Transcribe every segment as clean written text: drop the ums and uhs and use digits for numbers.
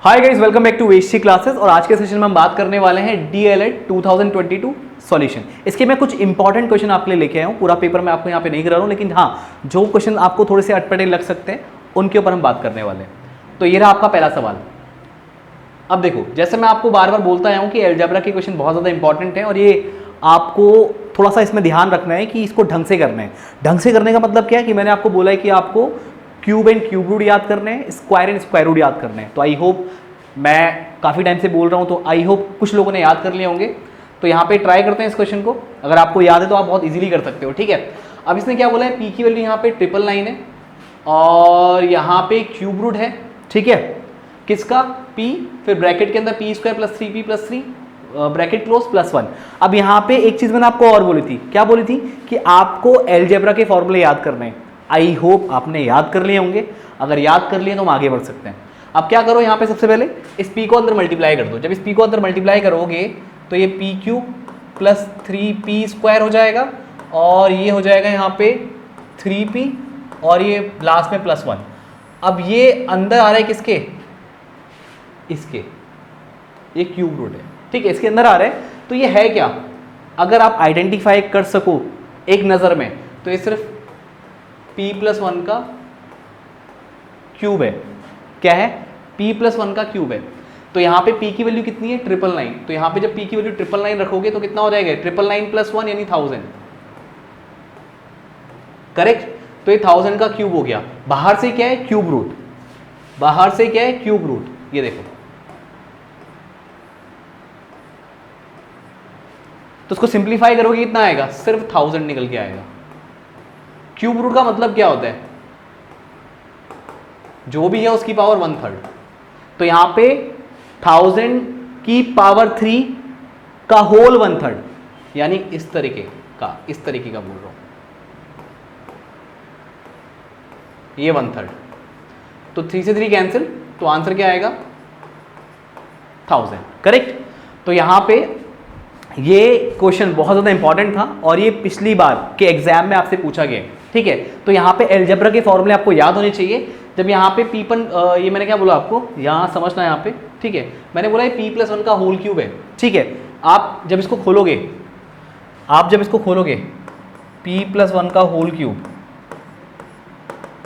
Hi guys, welcome back to Westy classes. और आज के सेशन में हम बात करने वाले हैं डीएलएड 2022 सॉल्यूशन। इसके मैं कुछ इंपॉर्टेंट क्वेश्चन आपके लिए लेके आया हूँ। पूरा पेपर मैं आपको यहाँ पे नहीं करा रहा हूँ, लेकिन हाँ, जो क्वेश्चन आपको थोड़े से अटपटे लग सकते हैं उनके ऊपर हम बात करने वाले हैं। तो ये रहा आपका पहला सवाल। अब देखो, जैसे मैं आपको बार बार बोलता आया हूँ कि अलजेब्रा के क्वेश्चन बहुत ज़्यादा इंपॉर्टेंट है और ये आपको थोड़ा सा इसमें ध्यान रखना है कि इसको ढंग से करना है। ढंग से करने का मतलब क्या है कि मैंने आपको बोला है कि आपको क्यूब एंड क्यूब रूट याद करने हैं, स्क्वायर एंड स्क्वायर रूट याद करने हैं। तो आई होप, मैं काफ़ी टाइम से बोल रहा हूँ तो आई होप कुछ लोगों ने याद कर लिए होंगे। तो यहाँ पे ट्राई करते हैं इस क्वेश्चन को। अगर आपको याद है तो आप बहुत इजीली कर सकते हो, ठीक है। अब इसने क्या बोला है, पी की वैल्यू यहाँ पे 999 है और यहाँ पे क्यूब रूट है, ठीक है, किसका, p, फिर ब्रैकेट के अंदर P square plus 3p plus 3 bracket close plus 1। अब यहाँ पे एक चीज़ मैंने आपको और बोली थी, क्या बोली थी कि आपको अलजेब्रा के फॉर्मूले याद करने हैं। आई होप आपने याद कर लिए होंगे। अगर याद कर लिए तो हम आगे बढ़ सकते हैं। अब क्या करो, यहाँ पे सबसे पहले इस p को अंदर मल्टीप्लाई कर दो। जब इस p को अंदर मल्टीप्लाई करोगे तो ये P cube plus 3p square हो जाएगा और ये हो जाएगा यहाँ पे 3p और ये लास्ट में प्लस 1। अब ये अंदर आ रहा है किसके, इसके, ये क्यूब रूट है, ठीक है, इसके अंदर आ रहा है। तो ये है क्या, अगर आप आइडेंटिफाई कर सको एक नज़र में तो ये सिर्फ p प्लस 1 का क्यूब है। क्या है, p प्लस 1 का क्यूब है। तो यहाँ पे p की वैल्यू कितनी है, 999। तो यहाँ पे जब p की वैल्यू 999 रखोगे तो कितना हो जाएगा, 999 प्लस 1 यानी 1000, करेक्ट। तो ये 1000 का क्यूब हो गया। बाहर से क्या है, क्यूब रूट, बाहर से क्या है, क्यूब रूट। ये देखो, तो उसको सिंप्लीफाई करोगे कितना आएगा, सिर्फ 1000 निकल के आएगा। क्यूब रूट का मतलब क्या होता है, जो भी है उसकी पावर 1/3। तो यहां पे 1000 की पावर 3 का होल 1/3, यानी इस तरीके का, इस तरीके का बोल रहा हूं, ये 1/3। तो 3 से 3 कैंसिल, तो आंसर क्या आएगा, 1000, करेक्ट। तो यहां पे ये क्वेश्चन बहुत ज़्यादा इंपॉर्टेंट था और ये पिछली बार के एग्जाम में आपसे पूछा गया, ठीक है। तो यहाँ पे अलजेब्रा के फॉर्मूले आपको याद होने चाहिए। जब यहाँ पे पीपन, ये मैंने क्या बोला आपको, यहाँ समझना है यहाँ पे, ठीक है। मैंने बोला ये p प्लस 1 का होल क्यूब है, ठीक है। आप जब इसको खोलोगे, p प्लस 1 का होल क्यूब,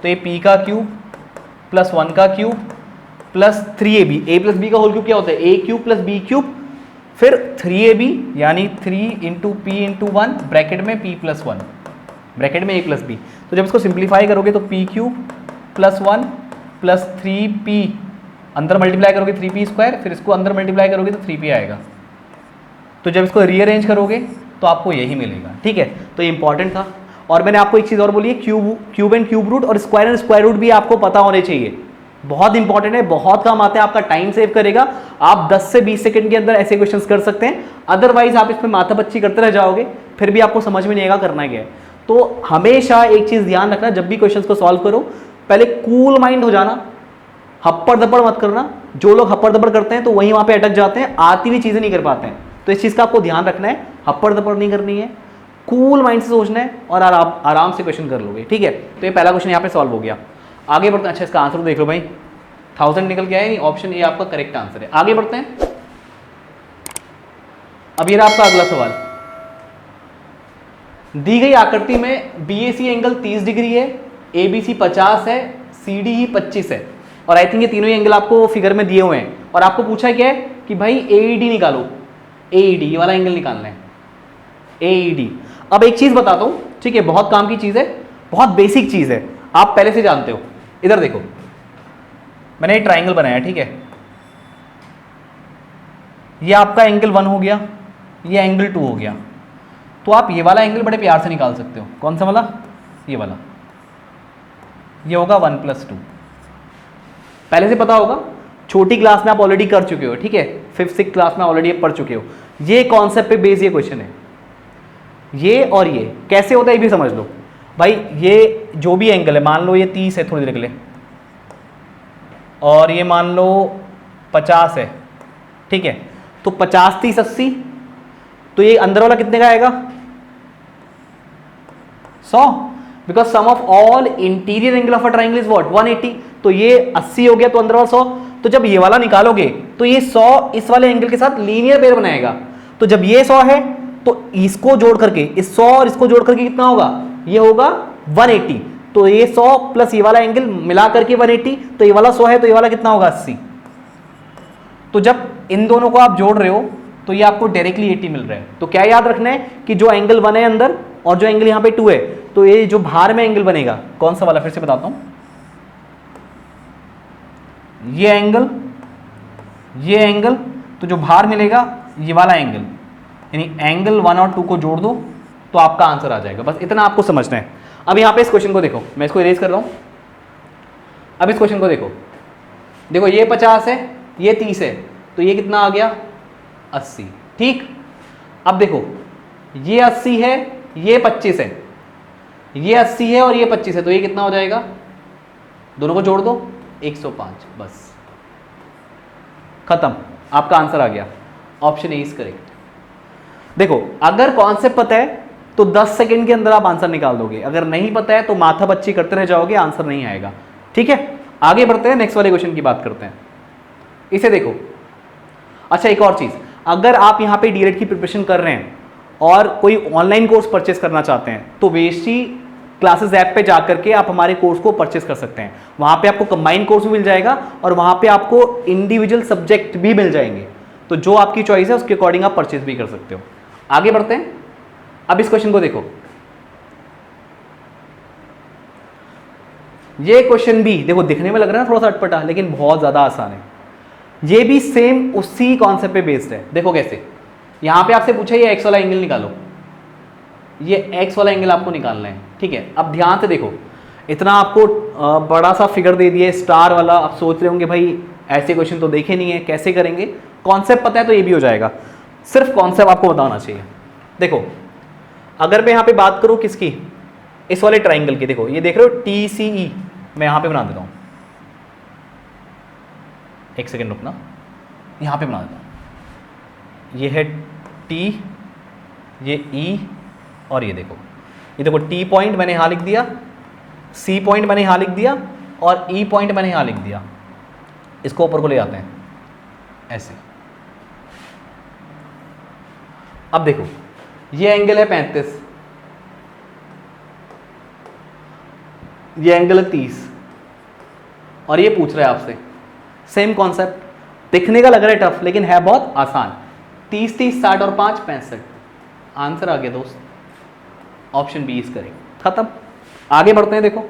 तो ये p का क्यूब प्लस 1 का cube plus 3ab, a plus b का होल क्यूब क्या होता है, a cube plus b cube, फिर 3ab यानी 3 इंटू पी इंटू 1 ब्रैकेट में p प्लस 1, ब्रैकेट में a प्लस b। तो जब इसको सिंप्लीफाई करोगे तो p cube plus 1 plus 3p, अंदर मल्टीप्लाई करोगे 3p स्क्वायर, फिर इसको अंदर मल्टीप्लाई करोगे तो 3p आएगा। तो जब इसको रीअरेंज करोगे तो आपको यही मिलेगा, ठीक है। तो ये इंपॉर्टेंट था। और मैंने आपको एक चीज़ और बोली है, क्यूब एंड क्यूब रूट और स्क्वायर एंड स्क्वायर रूट भी आपको पता होने चाहिए। बहुत इंपॉर्टेंट है, बहुत काम आता है, आपका टाइम सेव करेगा। आप 10 से 20 सेकंड के अंदर ऐसे क्वेश्चंस कर सकते हैं। अदरवाइज आप इसमें माथापच्ची करते रह जाओगे, फिर भी आपको समझ में नहीं आएगा करना क्या है। तो हमेशा एक चीज़ ध्यान रखना, जब भी क्वेश्चंस को सॉल्व करो पहले कूल माइंड हो जाना, हप्पड़ दप्पड़ मत करना। जो लोग हप्पड़ दप्पड़ करते हैं तो वहीं वहाँ पे अटक जाते हैं, आती हुई चीज़ें नहीं कर पाते हैं। तो इस चीज़ का आपको ध्यान रखना है, हप्पड़ दप्पड़ नहीं करनी है, कूल माइंड से सोचना है और आराम से क्वेश्चन कर लोगे, ठीक है। तो ये पहला क्वेश्चन यहाँ पे सॉल्व हो गया। आगे बढ़ते हैं। अच्छा, इसका आंसर देख लो भाई, 1000 निकल के आया, नहीं, ऑप्शन ए आपका करेक्ट आंसर है। आगे बढ़ते हैं। अब ये रहा आपका अगला सवाल। दी गई आकृति में बीएसी एंगल 30 डिग्री है, एबीसी 50 है, सीडी 25 है और आई थिंक ये तीनों ही एंगल आपको फिगर में दिए हुए हैं। और आपको पूछा क्या है कि भाई एईडी निकालो, एईडी, ये वाला एंगल निकालना है, एईडी। अब एक चीज बताता हूं, ठीक है, बहुत काम की चीज है, बहुत बेसिक चीज है, आप पहले से जानते हो। इधर देखो, मैंने एक ट्राइंगल बनाया, ठीक है। ये आपका एंगल 1 हो गया, ये एंगल 2 हो गया। तो आप ये वाला एंगल बड़े प्यार से निकाल सकते हो। कौन सा वाला, ये वाला, ये होगा 1 + 2। पहले से पता होगा, छोटी क्लास में आप ऑलरेडी कर चुके हो, ठीक है, 5th 6th क्लास में ऑलरेडी पढ़ चुके हो। ये कॉन्सेप्ट पे बेस ये क्वेश्चन है। ये और ये कैसे होता है ये भी समझ लो भाई। ये जो भी एंगल है, मान लो ये 30 है थोड़ी देर के लिए, और ये मान लो 50 है, ठीक है। तो 50 30 80, तो ये अंदर वाला कितने का आएगा, 100, because sum of all interior angle of a triangle is what, 180। तो ये 80 हो गया, तो अंदर वाला 100। तो जब ये वाला निकालोगे तो ये 100 इस वाले एंगल के साथ लीनियर पेयर बनाएगा। तो जब ये 100 है तो इसको जोड़ करके, इस 100 और इसको जोड़ करके कितना होगा, ये होगा 180। तो ये 100 प्लस ये वाला एंगल मिला करके 180, तो ये वाला 100 है तो ये वाला कितना होगा 80। तो जब इन दोनों को आप जोड़ रहे हो तो ये आपको डायरेक्टली 80 मिल रहा है। तो क्या याद रखना है कि जो एंगल 1 है अंदर और जो एंगल यहां पे 2 है, तो ये जो बाहर में एंगल बनेगा कौन सा वाला, फिर से बताता हूं, ये एंगल, तो जो बाहर मिलेगा ये वाला एंगल, यानी एंगल 1 और 2 को जोड़ दो तो आपका आंसर आ जाएगा। बस इतना आपको समझना है। अब यहां पे इस क्वेश्चन को देखो, मैं इसको इरेज कर रहा हूं। अब इस क्वेश्चन को देखो, देखो ये 50 है, ये 30 है, तो ये कितना आ गया 80। ठीक, अब देखो ये 80 है, ये 25 है, ये 80 है और ये 25 है, तो ये कितना हो जाएगा, दोनों को जोड़ दो 105। बस खत्म, आपका आंसर आ गया। Option A is correct. देखो अगर कॉन्सेप्ट पता है तो 10 सेकंड के अंदर आप आंसर निकाल दोगे, अगर नहीं पता है तो माथा बच्ची करते रह जाओगे, आंसर नहीं आएगा। ठीक है, आगे बढ़ते हैं, नेक्स्ट वाले क्वेश्चन की बात करते हैं। इसे देखो, अच्छा एक और चीज, अगर आप यहाँ पे डीएलएड की प्रिपरेशन कर रहे हैं और कोई ऑनलाइन कोर्स परचेस करना चाहते हैं तो वेस्टी क्लासेस ऐप पे जाकर के आप हमारे कोर्स को परचेस कर सकते हैं। वहां पे आपको कंबाइन कोर्स भी मिल जाएगा और वहां पे आपको इंडिविजुअल सब्जेक्ट भी मिल जाएंगे। तो जो आपकी चॉइस है उसके अकॉर्डिंग आप परचेस भी कर सकते हो। आगे बढ़ते हैं। अब इस क्वेश्चन को देखो, ये क्वेश्चन भी देखो, दिखने में लग रहा है थोड़ा सा अटपटा, लेकिन बहुत ज्यादा आसान है। ये भी सेम उसी कॉन्सेप्ट पे बेस्ड है। देखो कैसे, यहां पे आपसे पूछा ये एक्स वाला एंगल निकालो, ये एक्स वाला एंगल आपको निकालना है। ठीक है, अब ध्यान से देखो, इतना आपको बड़ा सा फिगर दे दिया स्टार वाला। आप सोच रहे होंगे भाई ऐसे क्वेश्चन तो देखे नहीं है, कैसे करेंगे। कॉन्सेप्ट पता है तो ये भी हो जाएगा, सिर्फ कॉन्सेप्ट आपको बताना चाहिए। देखो अगर मैं यहाँ पे बात करूँ किसकी, इस वाले ट्राइंगल की, देखो ये देख रहे हो TCE, मैं यहाँ पे बना देता हूँ, एक सेकेंड रुकना, यहाँ पे बना देता हूँ। ये है T, ये E और ये देखो T पॉइंट मैंने यहाँ लिख दिया, C पॉइंट मैंने यहाँ लिख दिया और E पॉइंट मैंने यहाँ लिख दिया। इसको ऊपर को ले आते हैं ऐसे। अब देखो ये एंगल है 35, ये एंगल है 30 और ये पूछ रहा है आपसे सेम कॉन्सेप्ट। दिखने का लग रहा है टफ, लेकिन है बहुत आसान। 30 30 60 और 5 65। आंसर आ गया दोस्त, ऑप्शन बी इज करेक्ट। खत्म, आगे बढ़ते हैं। देखो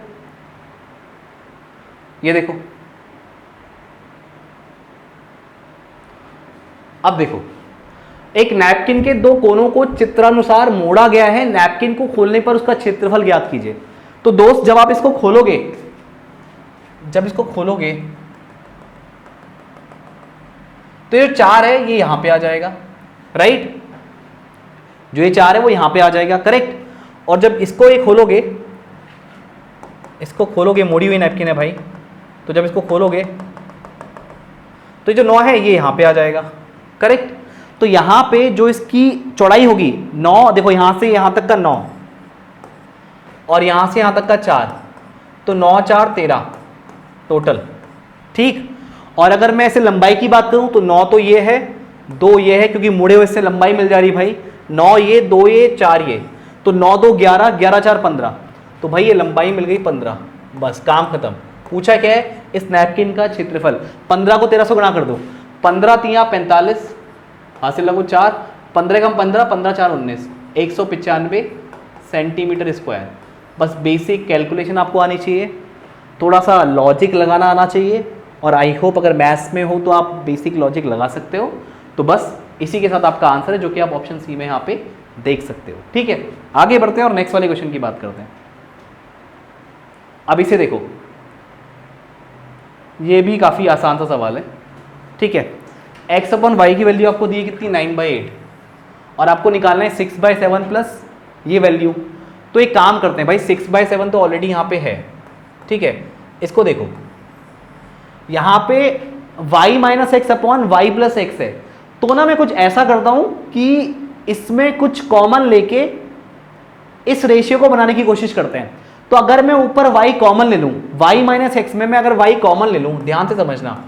ये देखो, अब देखो एक नैपकिन के दो कोनों को चित्रानुसार मोड़ा गया है, नैपकिन को खोलने पर उसका क्षेत्रफल ज्ञात कीजिए। तो दोस्त जब आप इसको खोलोगे, जब इसको खोलोगे तो ये 4 है ये यहां पे आ जाएगा, राइट। जो ये 4 है वो यहां पे आ जाएगा, करेक्ट। और जब इसको ये खोलोगे, इसको खोलोगे, मोड़ी हुई नैपकिन है भाई, तो जब इसको खोलोगे तो ये जो 9 है ये यहां पे आ जाएगा, करेक्ट। तो यहां पे जो इसकी चौड़ाई होगी 9, देखो यहां से यहां तक का 9 और यहां से यहां तक का 4, तो 9 4 13 टोटल, ठीक। और अगर मैं इसे लंबाई की बात करूं तो 9 तो ये है, 2 ये है, क्योंकि मुड़े हुए से लंबाई मिल जा रही भाई। 9 ये, 2 ये, 4 ये, तो 9 2 11, 11 4 15, तो भाई ये लंबाई मिल गई 15। बस काम खत्म। पूछा क्या है, इस नैपकिन का क्षेत्रफल। 15 को 13 से गुणा कर दो, 15 3 45, हासिल लगो 4, 15 कम 15, 15 4 19, 195 सेंटीमीटर स्क्वायर। बस बेसिक कैलकुलेशन आपको आनी चाहिए, थोड़ा सा लॉजिक लगाना आना चाहिए, और आई होप अगर मैथ्स में हो तो आप बेसिक लॉजिक लगा सकते हो। तो बस इसी के साथ आपका आंसर है, जो कि आप ऑप्शन सी में यहाँ पे देख सकते हो। ठीक है, आगे बढ़ते हैं और नेक्स्ट वाले क्वेश्चन की बात करते हैं। अब इसे देखो, ये भी काफ़ी आसान सा सवाल है, ठीक है। x अपन वाई की वैल्यू आपको दी है कितनी, 9/8, और आपको निकालना है 6/7 प्लस ये वैल्यू। तो एक काम करते हैं भाई, 6/7 तो ऑलरेडी यहाँ पे है, ठीक है। इसको देखो, यहाँ पे y minus x upon y plus x है, तो ना मैं कुछ ऐसा करता हूँ कि इसमें कुछ कॉमन लेके इस रेशियो को बनाने की कोशिश करते हैं। तो अगर मैं ऊपर y कॉमन ले लूँ, y माइनस एक्स में मैं अगर y कॉमन ले लूँ, ध्यान से समझना,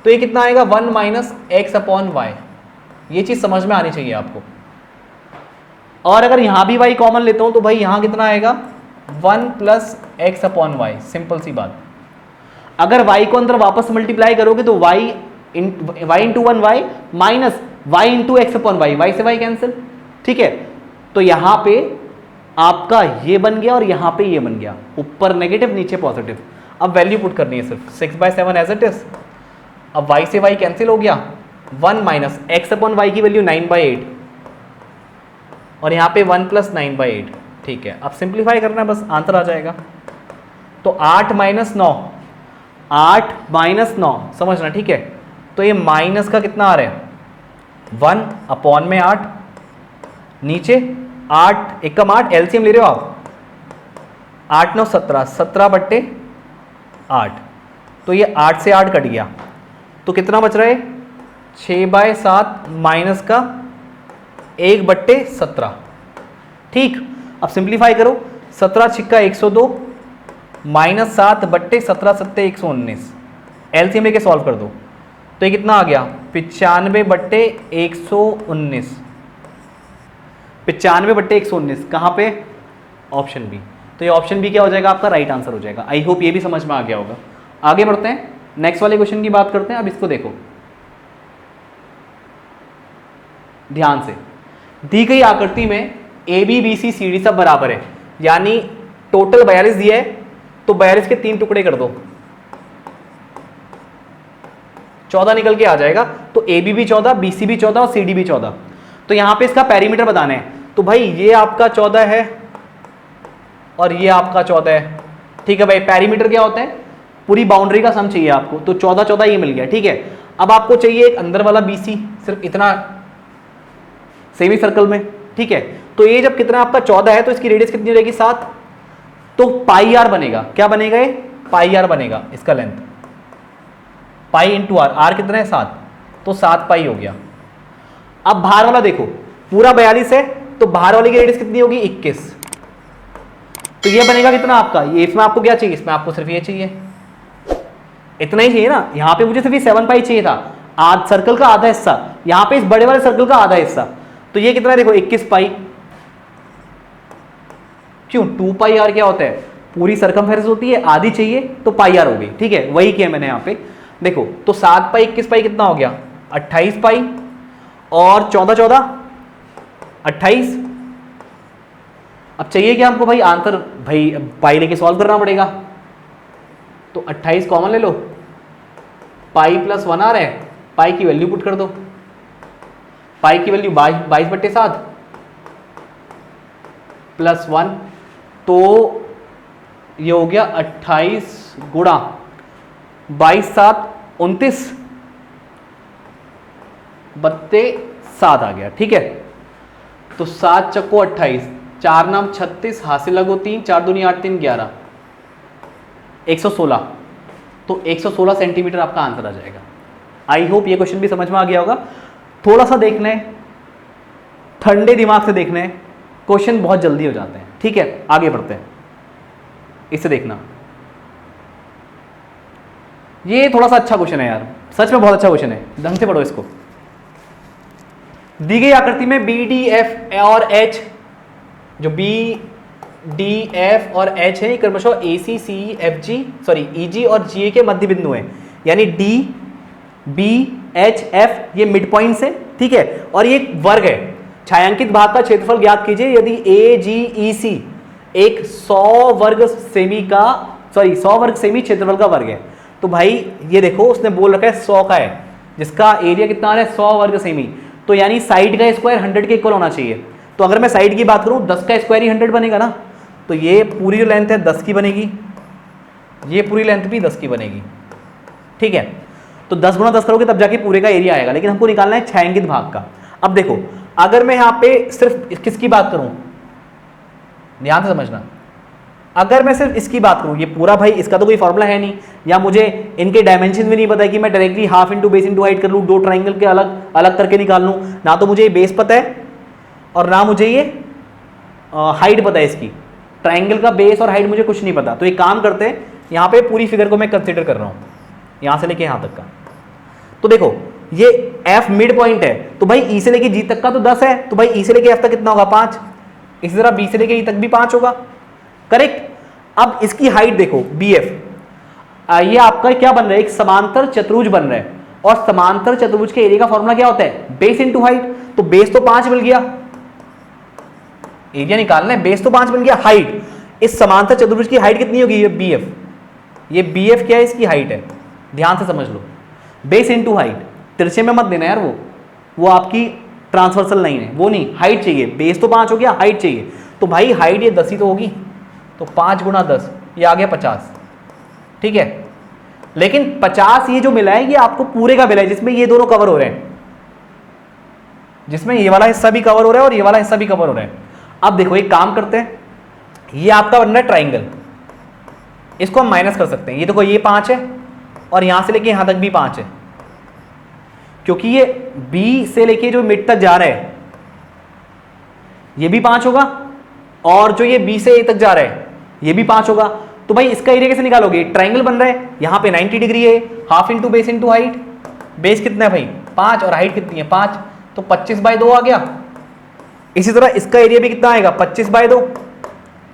तो ये कितना आएगा 1 माइनस एक्स अपॉन वाई। ये चीज समझ में आनी चाहिए आपको। और अगर यहां भी y कॉमन लेता हूं तो भाई यहां कितना आएगा 1 plus x upon y. Simple सी बात। अगर y को अंदर वापस मल्टीप्लाई करोगे तो y into 1y minus y into x upon y, y से y कैंसिल। ठीक है, तो यहां पे आपका ये बन गया और यहां पे ये बन गया, ऊपर नेगेटिव नीचे पॉजिटिव। अब वैल्यू पुट करनी है सिर्फ 6/7 एज इट इज। अब y से y कैंसिल हो गया, 1 माइनस एक्स अपॉन वाई की वैल्यू 9/8 और यहाँ पे 1 प्लस 9/8। ठीक है, अब सिंप्लीफाई करना है बस, आंसर आ जाएगा। तो 8 माइनस 9, 8 माइनस 9 समझना। ठीक है, तो ये माइनस का कितना आ रहा है 1 अपॉन में 8, नीचे 8 एकम 8, एलसीएम ले रहे हो आप, 8 9 17, 17/8। तो ये 8 से 8 कट गया, तो कितना बच रहा है 6/7 माइनस का 1/17। ठीक, अब सिंप्लीफाई करो, 17 छिक्का 102 माइनस 7/17 7 119, एलसीएम लेके सॉल्व कर दो तो ये कितना आ गया 95/119। 95/119 कहाँ पे, ऑप्शन बी। तो ये ऑप्शन बी क्या हो जाएगा आपका राइट आंसर हो जाएगा। आई होप ये भी समझ में आ गया होगा। आगे बढ़ते हैं, नेक्स्ट वाले क्वेश्चन की बात करते हैं। अब इसको देखो ध्यान से, दी गई आकृति में A B B C C D सब बराबर है, यानी टोटल 42 दिया है, तो 42 के 3 टुकड़े कर दो, 14 निकल के आ जाएगा। तो ए बी भी 14, बी सी भी 14 और सी डी भी 14। तो यहां पे इसका पेरीमीटर बताना है, तो भाई ये आपका 14 है और ये आपका 14 है। ठीक है भाई, पेरीमीटर क्या होता है, पूरी बाउंड्री का सम चाहिए आपको, तो 14 14 ये मिल गया। ठीक है, अब आपको चाहिए एक अंदर वाला बी सी, सिर्फ इतना सेमी सर्कल में। ठीक है, तो ये जब कितना आपका 14 है तो इसकी रेडियस कितनी हो जाएगी 7, तो पाई आर बनेगा। क्या बनेगा ये, पाई आर बनेगा इसका length, pi into r, r कितना है 7, तो 7 पाई हो गया। अब बाहर वाला देखो, पूरा 42 है तो बाहर वाले की रेडियस कितनी होगी 21, तो ये बनेगा कितना आपका, ये इसमें आपको क्या चाहिए, इसमें आपको सिर्फ ये चाहिए, इतना ही चाहिए ना। यहां पे मुझे सिर्फ ये 7 पाई चाहिए था, आज सर्कल का आधा हिस्सा, यहां पे इस बड़े वाले सर्कल का आधा हिस्सा, तो ये कितना है देखो 21 पाई। क्यों, 2 पाई आर क्या होता है, पूरी सरकमफेरेंस होती है, आधी चाहिए तो पाई आर हो गई। ठीक है, वही किया मैंने यहां पे देखो, तो 7 पाई 21 पाई कितना हो गया 28 पाई, और 14 14 28। अब चाहिए क्या हमको भाई आंसर, भाई पाई लेके सॉल्व करना पड़ेगा, तो 28 कॉमन ले लो, पाई प्लस 1 आ रहा है, पाई की वैल्यू पुट कर दो, पाई की वैल्यू 22/7 प्लस 1, तो ये हो गया 28 गुणा 22 7 29 7 आ गया। ठीक है, तो 7 चक्को 28, 4 नाम 36, हासिल लगो 3, 4 दूनी 8 3 11, 116। तो 116 सेंटीमीटर आपका आंसर आ जाएगा। आई होप ये क्वेश्चन भी समझ में आ गया होगा। थोड़ा सा देखना है, ठंडे दिमाग से देखना है, क्वेश्चन बहुत जल्दी हो जाते हैं। ठीक है, आगे बढ़ते हैं, इसे देखना, ये थोड़ा सा अच्छा क्वेश्चन है यार, सच में बहुत अच्छा क्वेश्चन है, ढंग से पढ़ो इसको। दी गई आकृति में बी डी एफ और एच, जो बी डी एफ और एच है क्रमशः ए सी सी एफ जी सॉरी ई जी और जी ए के मध्य बिंदु है, यानी डी बी एच एफ ये मिड पॉइंट है। ठीक है, और ये एक वर्ग है, छायांकित भाग का क्षेत्रफल ज्ञात कीजिए यदि ए जी ई सी एक 100 वर्ग सेमी क्षेत्रफल का वर्ग है। तो भाई ये देखो उसने बोल रखा है 100 का है, जिसका एरिया कितना आ रहा है 100 वर्ग सेमी, तो यानी साइड का स्क्वायर 100 के इक्वल होना चाहिए। तो अगर मैं साइड की बात करूं 10 का स्क्वायर ही 100 बनेगा ना, तो ये पूरी जो लेंथ है 10 की बनेगी, ये पूरी लेंथ भी 10 की बनेगी। ठीक है, तो 10 गुणा 10 करोगे तब जाके पूरे का एरिया आएगा, लेकिन हमको निकालना है छायांकित भाग का। अब देखो अगर मैं यहाँ पे सिर्फ किसकी बात करूं, ध्यान से समझना, अगर मैं सिर्फ इसकी बात करूं, ये पूरा भाई इसका तो कोई फॉर्मूला है नहीं, या मुझे इनके डायमेंशन भी नहीं पता है कि मैं directly half into base into height कर लूँ, दो ट्राइंगल के अलग अलग करके निकाल लूँ, ना तो मुझे ये बेस पता है और ना मुझे ये हाइट पता है इसकी, ट्राइंगल का बेस और हाइट मुझे कुछ नहीं पता। तो एक काम करते हैं, यहाँ पे पूरी फिगर को मैं कंसिडर कर रहा हूँ, यहाँ से लेके यहाँ तक का। तो देखो ये F मिड पॉइंट है, तो भाई E से लेके G तक का तो 10 है, तो भाई E से लेके F तक कितना होगा 5, इसी तरह B से लेके E तक भी 5 होगा, करेक्ट। अब इसकी हाइट देखो BF, ये आपका क्या बन रहा है, एक समांतर चतुर्भुज बन रहा है, और समांतर चतुर्भुज के एरिया का फॉर्मूला क्या होता है, बेस इंटू हाइट। तो बेस तो 5 मिल गया, एरिया निकालना है, बेस तो 5 मिल गया, हाइट इस समांतर चतुर्भुज की हाइट कितनी होगी, ये BF, ये BF क्या है, इसकी हाइट है, ध्यान से समझ लो, बेस इंटू हाइट, तिरछे में मत देना यार, वो आपकी ट्रांसवर्सल लाइन है, वो नहीं, हाइट चाहिए, बेस तो 5 हो गया, हाइट चाहिए, तो भाई हाइट ये 10 ही तो होगी, तो 5 गुणा 10 ये आ गया 50, ठीक है। लेकिन 50 ये जो मिला है ये आपको पूरे का मिला है, जिसमें ये दोनों कवर हो रहे हैं, जिसमें ये वाला हिस्सा भी कवर हो रहा है और ये वाला हिस्सा भी कवर हो रहा है। अब देखो एक काम करते हैं, ये आपका बन रहा है ट्राइंगल, इसको हम माइनस कर सकते हैं, ये देखो ये 5 है और यहां से लेके यहां तक भी 5 है, क्योंकि ये B से लेके जो मिड तक जा रहा है ये भी 5 होगा, और जो ये B से A तक जा रहा है ये भी 5 होगा। तो भाई इसका एरिया कैसे निकालोगे, ट्राइंगल बन रहा है, यहाँ पे 90 डिग्री है, half into base into height, base कितना है भाई 5 और हाइट कितनी है 5, तो 25/2 आ गया। इसी तरह इसका एरिया भी कितना आएगा 25/2,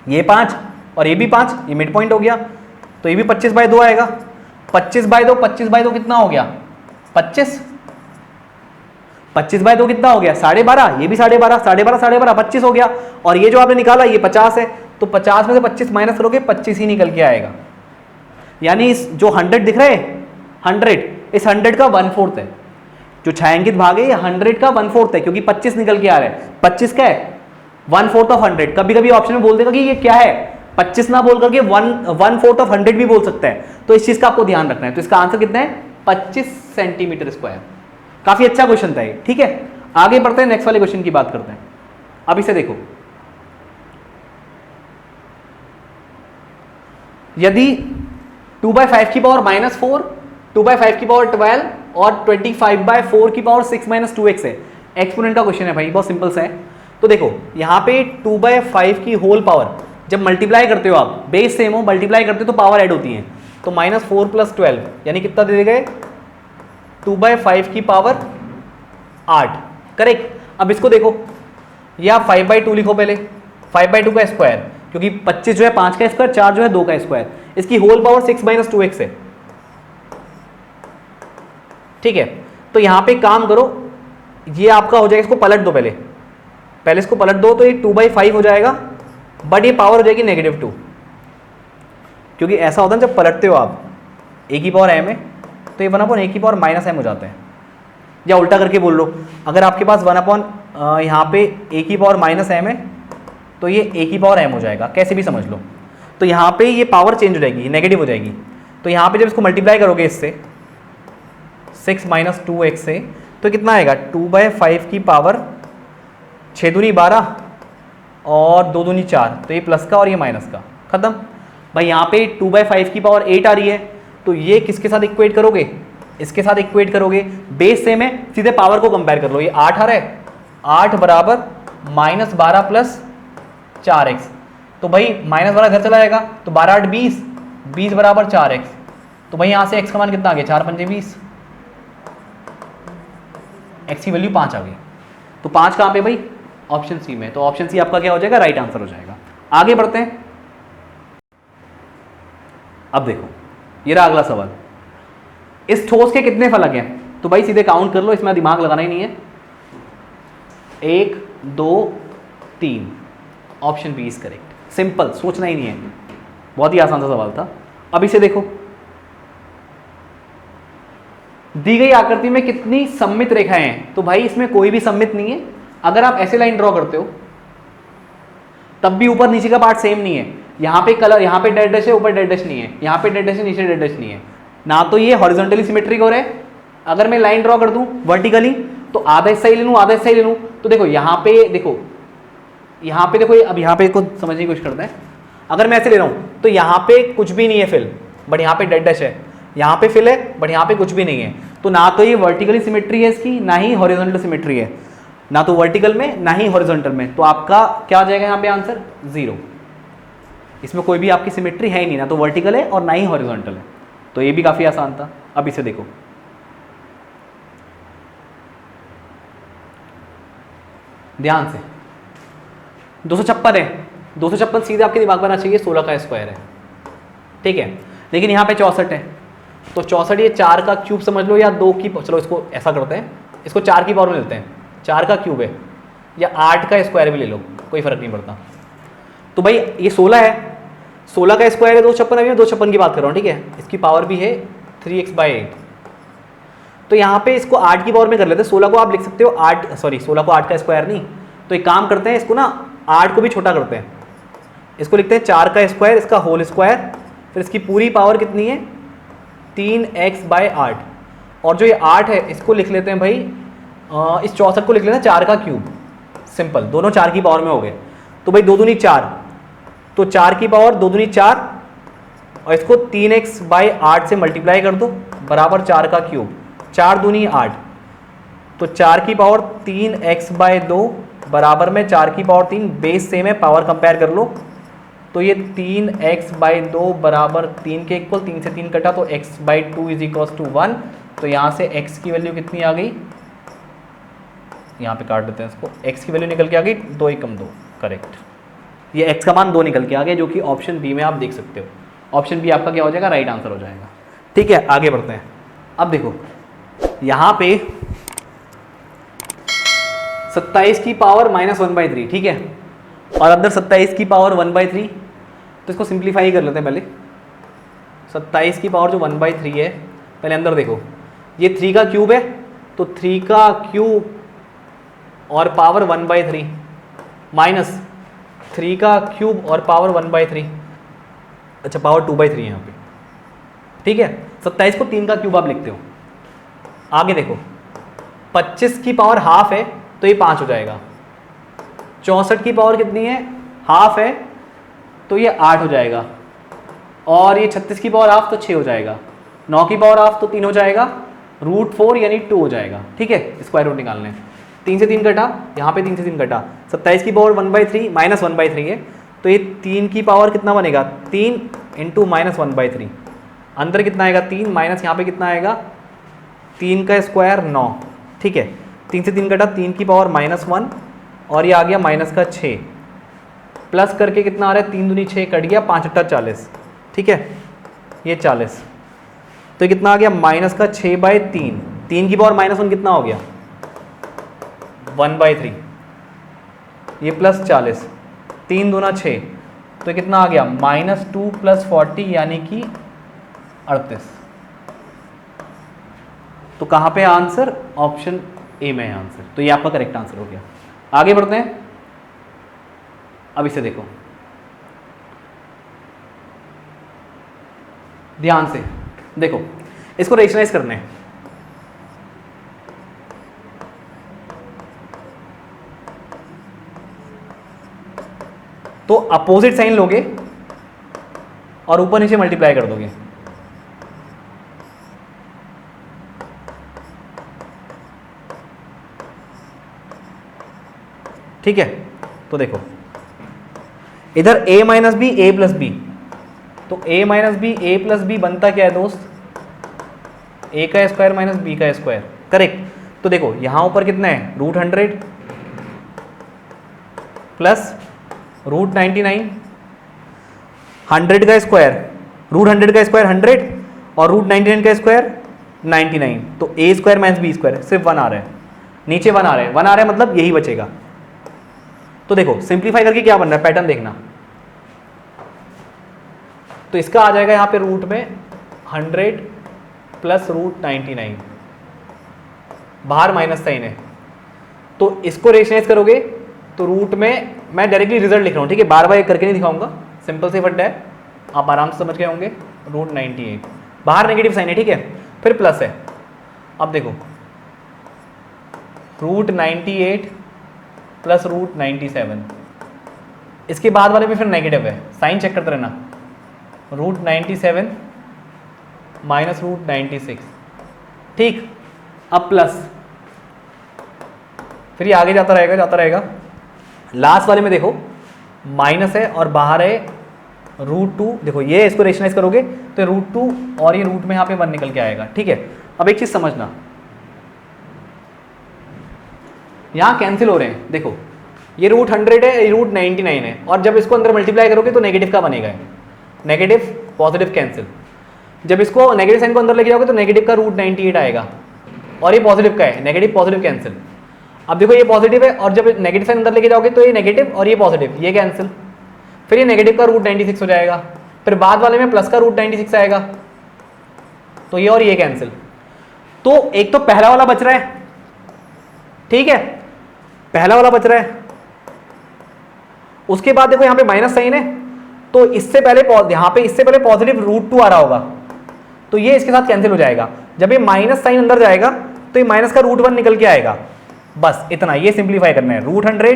ये 5 और ये भी 5, ये मिड पॉइंट हो गया, तो ये भी 25/2 आएगा। 25/2 कितना हो गया 25, 25/2 कितना हो गया 12.5, ये भी 12.5, 12.5 25 हो गया, और ये जो आपने निकाला ये 50 है, तो 50 में से 25 माइनस करोगे 25 ही निकल के आएगा। यानी इस जो 100 दिख रहा है 100, इस 100 का 1/4 है, जो छायांकित भाग है ये 100 का 1/4 है, क्योंकि 25 निकल के आ रहा है, 25 क्या है 1/4 ऑफ 100। कभी कभी ऑप्शन में बोल देगा कि ये क्या है, 25 ना बोल करके 1/4 ऑफ 100 भी बोल सकता है, तो इस चीज का आपको ध्यान रखना है। तो इसका आंसर कितना है 25 सेंटीमीटर स्क्वायर। काफी अच्छा क्वेश्चन था ये, ठीक है। आगे बढ़ते हैं, नेक्स्ट वाले क्वेश्चन की बात करते हैं। अब इसे देखो, यदि 2/5 की पावर -4, 2/5 की पावर 12 और 25/4 की पावर 6 - 2x है, एक्सपोनेंट का क्वेश्चन है भाई, बहुत सिंपल सा है। तो देखो यहाँ पे 2/5 की होल पावर जब मल्टीप्लाई करते हो आप, बेस सेम हो मल्टीप्लाई करते हो तो पावर ऐड होती है, तो -4 + 12 यानी कितना दे गए 2/5 की पावर 8, करेक्ट। अब इसको देखो, ये आप 5/2 लिखो पहले, 5/2 का स्क्वायर, क्योंकि 25 जो है 5 का स्क्वायर, 4 जो है 2 का स्क्वायर, इसकी होल पावर 6 - 2x है, ठीक है। तो यहां पे काम करो, ये आपका हो जाएगा, इसको पलट दो पहले इसको पलट दो, तो ये 2/5 हो जाएगा, बट ये पावर हो जाएगी -2, क्योंकि ऐसा होता है जब पलटते हो आप a की पावर m है तो ये 1/a की पावर -m हो जाता है, या उल्टा करके बोल लो, अगर आपके पास 1/ यहाँ पे a की पावर -m है तो ये a की पावर m हो जाएगा, कैसे भी समझ लो। तो यहाँ पे ये पावर चेंज हो जाएगी, नेगेटिव हो जाएगी, तो यहाँ पे जब इसको मल्टीप्लाई करोगे इससे 6 - 2x से, तो कितना आएगा 2/5 की पावर 6 दूनी 12 और 2 दूनी 4, तो ये प्लस का और ये माइनस का, खत्म भाई। यहाँ पे 2/5 की पावर 8 आ रही है, तो ये किसके साथ इक्वेट करोगे, इसके साथ इक्वेट करोगे, बेस सेम है, सीधे पावर को कंपेयर कर लो, ये 8 आ रहा है, 8 बराबर -12 + 4x, तो भाई -12 घर चला जाएगा, तो 12 8 20, 20 बराबर 4x, तो भाई यहाँ से x का मान कितना आ गया 4 × 5 = 20, x की वैल्यू 5 आ गई, तो 5 कहाँ पे भाई ऑप्शन सी में, तो ऑप्शन सी आपका क्या हो जाएगा राइट आंसर हो जाएगा। आगे बढ़ते हैं, अब देखो ये रहा अगला सवाल, इस ठोस के कितने फलक हैं, तो भाई सीधे काउंट कर लो, इसमें दिमाग लगाना ही नहीं है, 1 2 3, option B is correct, simple, सोचना ही नहीं है, बहुत ही आसान सा सवाल था। अब इसे देखो, दी गई आकृति में कितनी सममित रेखाएं हैं, तो भाई इसमें कोई भी सममित नहीं है। अगर आप ऐसे लाइन ड्रॉ करते हो तब भी ऊपर नीचे का पार्ट सेम नहीं है, यहाँ पे कलर, यहाँ पे डेड डैश है, ऊपर डेड डैश नहीं है, यहाँ पे डेड डैश है, नीचे डेड डैश नहीं है, ना तो ये हॉरिजॉन्टली सिमेट्रिक हो रहा है। अगर मैं लाइन ड्रॉ कर दूं वर्टिकली तो आधा हिस्सा ही ले लूं, आधा हिस्सा ही ले लूं, तो देखो यहाँ पे देखो, यहाँ पे देखो, अब यहाँ पे को समझने की कोशिश करते हैं। अगर मैं ऐसे ले रहा हूँ तो यहाँ पे कुछ भी नहीं है फिल, बट यहाँ पे डेड डैश है, यहाँ पे फिल है बट यहाँ पे कुछ भी नहीं है, तो ना तो ये वर्टिकली सिमेट्री है इसकी, ना ही हॉरिजॉन्टल सिमेट्री है, ना तो वर्टिकल में ना ही हॉरिजॉन्टल में, तो आपका क्या आ जाएगा यहाँ पे आंसर 0। इसमें कोई भी आपकी सिमेट्री है ही नहीं, ना तो वर्टिकल है और ना ही हॉरिजॉन्टल है, तो ये भी काफ़ी आसान था। अब इसे देखो, ध्यान से 256 है, 256 सीधे आपके दिमाग में आना चाहिए 16 का स्क्वायर है, ठीक है। लेकिन यहाँ पे 64 है, तो 64 ये 4 का क्यूब समझ लो या 2 की, चलो इसको ऐसा करते हैं, इसको 4 की पावर में लेते हैं, 4 का क्यूब है या 8 का स्क्वायर भी ले लो, कोई फर्क नहीं पड़ता। तो भाई ये 16 है, 16 का स्क्वायर है 256, अभी मैं 256 की बात कर रहा हूँ, ठीक है। इसकी पावर भी है 3x/8। तो यहाँ पे इसको 8 की पावर में कर लेते हैं, 16 को आप लिख सकते हो 8, सॉरी 16 को 8 का स्क्वायर नहीं, तो एक काम करते हैं, इसको ना 8 को भी छोटा करते हैं, इसको लिखते हैं 4 का स्क्वायर, इसका होल स्क्वायर, फिर इसकी पूरी पावर कितनी है 3x/8, और जो ये 8 है इसको लिख लेते हैं भाई, इस 64 को लिख लेते हैं 4 का क्यूब, सिंपल, दोनों 4 की पावर में हो गए। तो भाई 2 दूनी 4, तो 4 की पावर 2 दूनी 4, और इसको 3x/8 से मल्टीप्लाई कर दो बराबर 4 का क्यूब, 4 दूनी 8, तो 4 की पावर 3x/2 बराबर में 4 की पावर 3, बेस सेम है, पावर कंपेयर कर लो, तो ये 3x/2 बराबर 3 के इक्वल, 3 से 3 कटा तो x/2 इज इक्वल टू 1, तो यहाँ से x की वैल्यू कितनी आ गई, यहाँ पे काट देते हैं इसको, x की वैल्यू निकल के आ गई 2 × 2, करेक्ट, ये x का मान 2 निकल के आ गया, जो कि ऑप्शन बी में आप देख सकते हो, ऑप्शन बी आपका क्या हो जाएगा, राइट आंसर हो जाएगा, ठीक है। आगे बढ़ते हैं, अब देखो यहाँ पे 27 की पावर -1/3, ठीक है, और अंदर 27 की पावर 1/3, तो इसको सिंप्लीफाई कर लेते हैं पहले। 27 की पावर जो 1/3 है, पहले अंदर देखो, ये 3 का क्यूब है, तो 3 का क्यूब और पावर 1/3 माइनस 3 का क्यूब और पावर 1/3, अच्छा पावर 2/3 है यहाँ पे, ठीक है। 27 को 3 का क्यूब आप लिखते हो। आगे देखो 25 की पावर हाफ है, तो ये 5 हो जाएगा, 64 की पावर कितनी है, हाफ है, तो ये 8 हो जाएगा, और ये 36 की पावर हाफ, तो 6 हो जाएगा, 9 की पावर हाफ, तो 3 हो जाएगा, √4 यानी 2 हो जाएगा, ठीक है। स्क्वायर रूट निकालने, 3 से 3 कटा, यहाँ पे 3 से 3 कटा, 27 की पावर 1/3 -1/3 है, तो ये 3 की पावर कितना बनेगा, 3 × -1/3, अंदर कितना आएगा 3, माइनस यहाँ पे कितना आएगा 3 का स्क्वायर 9, ठीक है। 3 से 3 कटा, 3 की पावर -1, और ये आ गया माइनस का 6, प्लस करके कितना आ रहा है 3 दूनी 6 कट गया, 5 × 8 40, ठीक है, ये 40, तो ये कितना आ गया माइनस का 6/3, 3 की पावर -1 कितना हो गया 1/3, ये प्लस 40, 3 दूना 6, तो कितना आ गया -2 + 40 यानी कि 38। तो कहाँ पे आंसर, ऑप्शन ए में है आंसर, तो ये आपका करेक्ट आंसर हो गया। आगे बढ़ते हैं, अब इसे देखो ध्यान से, देखो इसको रेशनलाइज करने हैं, तो अपोजिट साइन लोगे और ऊपर नीचे मल्टीप्लाई कर दोगे, ठीक है। तो देखो इधर a - b a + b, तो a - b a + b बनता क्या है दोस्त, a का स्क्वायर - b का स्क्वायर, करेक्ट। तो देखो यहाँ ऊपर कितना है √100 प्लस √99, 100 का स्क्वायर, √100 का स्क्वायर 100 और √99 का स्क्वायर 99, तो a स्क्वायर - b स्क्वायर, सिर्फ 1 आ रहा है, नीचे 1 आ रहा है, 1 आ रहा है मतलब यही बचेगा। तो देखो सिंप्लीफाई करके क्या बन रहा है, पैटर्न देखना, तो इसका आ जाएगा यहाँ पे रूट में 100 प्लस √99, बाहर माइनस साइन है, तो इसको रेशनलाइज करोगे तो रूट में, मैं डायरेक्टली रिजल्ट लिख रहा हूँ, ठीक है, बार बार करके नहीं दिखाऊंगा, सिंपल से फट है, आप आराम से समझ गए होंगे, √98, बाहर नेगेटिव साइन है, ठीक है, फिर प्लस है। अब देखो √98 प्लस √97, इसके बाद वाले में फिर नेगेटिव है, साइन चेक करते रहना, √97 माइनस √96, ठीक। अब प्लस, फिर ये आगे जाता रहेगा, लास्ट वाले में देखो माइनस है और बाहर है √2, देखो ये इसको रेशनलाइज करोगे तो √2 और ये रूट में यहाँ पे 1 निकल के आएगा, ठीक है। अब एक चीज समझना, यहाँ कैंसिल हो रहे हैं, देखो ये रूट 100 है, ये रूट 99 है, और जब इसको अंदर मल्टीप्लाई करोगे तो नेगेटिव का बनेगा, नेगेटिव पॉजिटिव कैंसिल। जब इसको नेगेटिव साइन को अंदर लेके जाओगे तो नेगेटिव का रूट 98 आएगा, और ये पॉजिटिव का है, नेगेटिव पॉजिटिव कैंसिल। अब देखो ये पॉजिटिव है, और जब नेगेटिव साइन अंदर लेके जाओगे तो ये नेगेटिव और ये पॉजिटिव, ये कैंसिल, फिर ये नेगेटिव का रूट 96 हो जाएगा, फिर बाद वाले में प्लस का रूट 96 आएगा, तो ये और ये कैंसिल। तो एक तो पहला वाला बच रहा है, ठीक है, पहला वाला बच रहा है। उसके बाद देखो यहां पे माइनस साइन है, तो इससे पहले यहां पे इससे पहले पॉजिटिव रूट 2 आ रहा होगा, तो ये इसके साथ कैंसिल हो जाएगा। जब ये माइनस साइन अंदर जाएगा तो ये माइनस का रूट 1 निकल के आएगा, बस इतना, ये सिंप्लीफाई करना है। रूट 100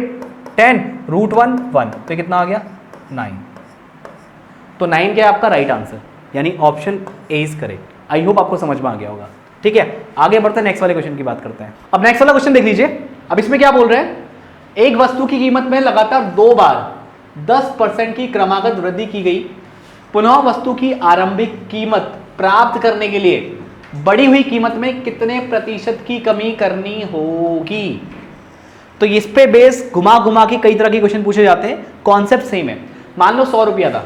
10 रूट 1 1, तो ये कितना आ गया 9। तो 9 क्या है आपका राइट आंसर, यानी option A is correct. I hope आपको समझ में आ गया होगा, ठीक है। आगे बढ़ते हैं, नेक्स्ट वाले क्वेश्चन की बात करते हैं। अब नेक्स्ट वाला क्वेश्चन देख लीजिए। अब इसमें क्या बोल रहे हैं, एक वस्तु की कीमत में लगातार 2 बार 10% की क्रमागत वृद्धि की गई, पुनः वस्तु की आरंभिक कीमत प्राप्त करने के लिए बढ़ी हुई कीमत में कितने प्रतिशत की कमी करनी होगी। तो इस पे बेस घुमा घुमा के कई तरह के क्वेश्चन पूछे जाते हैं, कॉन्सेप्ट सेम है। मान लो 100 रुपया था,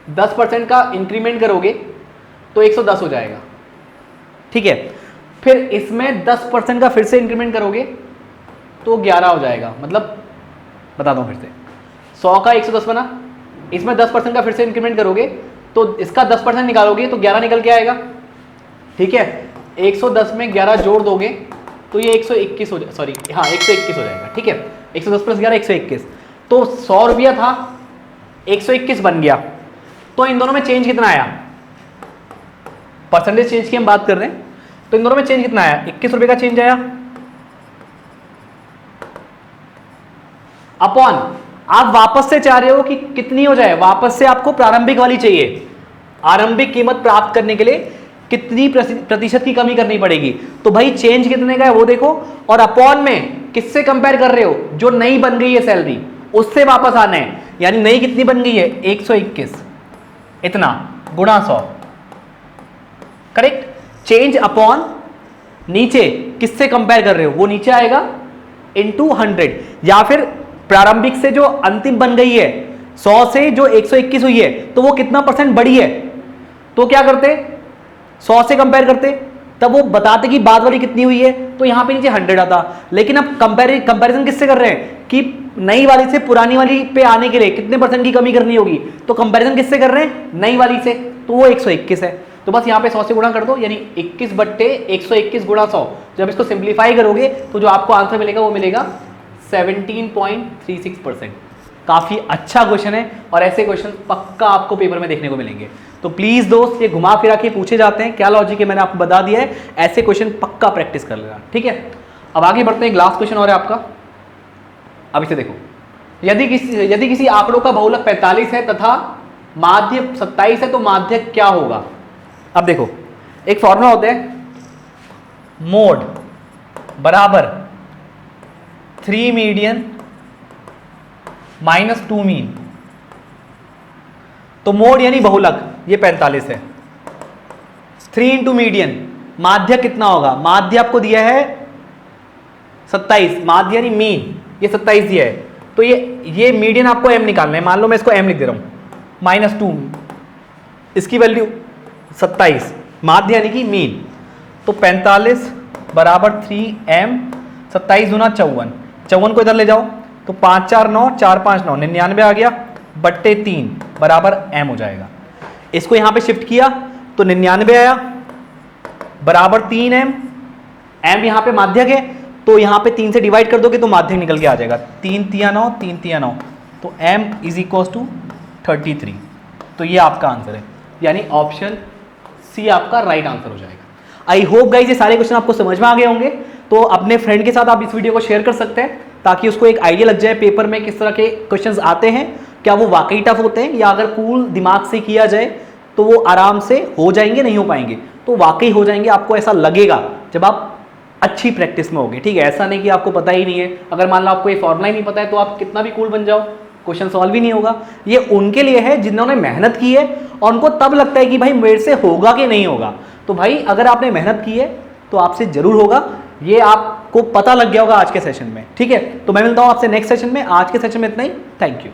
10% का इंक्रीमेंट करोगे तो 110 हो जाएगा, ठीक है। फिर इसमें 10% का फिर से इंक्रीमेंट करोगे तो 11 हो जाएगा, मतलब बता दो फिर से, 100 का 110 बना, इसमें 10% का फिर से इंक्रीमेंट करोगे तो इसका 10% निकालोगे तो 11 निकल के आएगा, ठीक है। 110 में 11 जोड़ दोगे तो ये 121 हो जाएगा, सॉरी हाँ 121 हो जाएगा, ठीक है। 110 प्लस 11 121, तो 100 रुपया था 121 बन गया। तो इन दोनों में चेंज कितना आया, परसेंटेज चेंज की हम बात कर रहे हैं, तो इन दोनों में चेंज कितना आया, 21 रुपए का चेंज आया, अपॉन आप वापस से चाह रहे हो कि कितनी हो जाए, वापस से आपको प्रारंभिक वाली चाहिए, आरंभिक कीमत प्राप्त करने के लिए कितनी प्रतिशत की कमी करनी पड़ेगी। तो भाई चेंज कितने का है वो देखो, और अपॉन में किससे कंपेयर कर रहे हो, जो नई बन गई है सैलरी उससे वापस आना है, यानी नई कितनी बन गई है 121, इतना गुणा 100, करेक्ट। चेंज अपॉन नीचे किससे कंपेयर कर रहे हो, वो नीचे आएगा इनटू 100, या फिर प्रारंभिक से जो अंतिम बन गई है 100 से जो 121 हुई है तो वो कितना परसेंट बढ़ी है, तो क्या करते 100 से कंपेयर करते, तब वो बताते कि बाद वाली कितनी हुई है, तो यहां पे नीचे 100 आता। लेकिन अब कंपैरिजन किससे कर रहे हैं कि नई वाली से पुरानी वाली पे आने के लिए कितने परसेंट की कमी करनी होगी, तो कंपैरिजन किससे कर रहे हैं, नई वाली से, तो वो 121 है। तो बस यहाँ पे 100 से गुणा कर दो, यानी 21/121 गुणा 100। जब इसको सिंप्लीफाई करोगे तो जो आपको आंसर मिलेगा वो मिलेगा 17.36%। काफी अच्छा क्वेश्चन है, और ऐसे क्वेश्चन पक्का आपको पेपर में देखने को मिलेंगे। तो प्लीज दोस्त, ये घुमा फिरा के पूछे जाते हैं, क्या लॉजिक है मैंने आपको बता दिया है, ऐसे क्वेश्चन पक्का प्रैक्टिस कर लेना, ठीक है। अब आगे बढ़ते हैं, लास्ट क्वेश्चन और है आपका। अब इसे देखो, यदि किसी आंकड़ों का बहुलक 45 है तथा माध्य 27 है तो माध्य क्या होगा। अब देखो, एक फॉर्मूला होता है, मोड बराबर 3 मीडियन माइनस 2 मीन। तो मोड यानी बहुलक, ये 45 है, 3 इंटू मीडियन, माध्य कितना होगा, माध्य आपको दिया है 27, माध्य यानी मीन, ये 27 दिया है, तो ये मीडियन आपको m निकालना है। मान लो मैं इसको m लिख दे रहा हूं, -2, इसकी वैल्यू 27, माध्य यानी कि मीन, तो 45 बराबर 3m, 27 गुना 54, 54 को इधर ले जाओ तो 5 4 9, 4 5 9, 99 आ गया, बट्टे 3 बराबर m हो जाएगा। इसको यहां पे शिफ्ट किया तो 99 आया बराबर 3m, m यहां पे माध्यक है तो यहां पे 3 से डिवाइड कर दोगे तो माध्यक निकल के आ जाएगा, 3 3 9, 3 3 9, तो m = 33। तो ये आपका आंसर है, यानी ऑप्शन सी आपका राइट आंसर हो जाएगा। आई होप गाइस ये सारे क्वेश्चन आपको समझ में आ गए होंगे। तो अपने फ्रेंड के साथ आप इस वीडियो को शेयर कर सकते हैं ताकि उसको एक आइडिया लग जाए पेपर में किस तरह के क्वेश्चंस आते हैं, क्या वो वाकई टफ होते हैं या अगर कूल दिमाग से किया जाए तो वो आराम से हो जाएंगे, नहीं हो पाएंगे तो वाकई हो जाएंगे, आपको ऐसा लगेगा जब आप अच्छी प्रैक्टिस में होगे, ठीक है। ऐसा नहीं कि आपको पता ही नहीं है, अगर मान लो आपको ये फॉर्मूला ही नहीं पता है तो आप कितना भी कूल बन जाओ, क्वेश्चन सॉल्व ही नहीं होगा। ये उनके लिए है जिन्होंने मेहनत की है और उनको तब लगता है कि भाई मेरे से होगा कि नहीं होगा। तो भाई अगर आपने मेहनत की है तो आपसे जरूर होगा, ये आपको पता लग गया होगा आज के सेशन में, ठीक है। तो मैं मिलता हूं आपसे नेक्स्ट सेशन में, आज के सेशन में इतना ही, थैंक यू।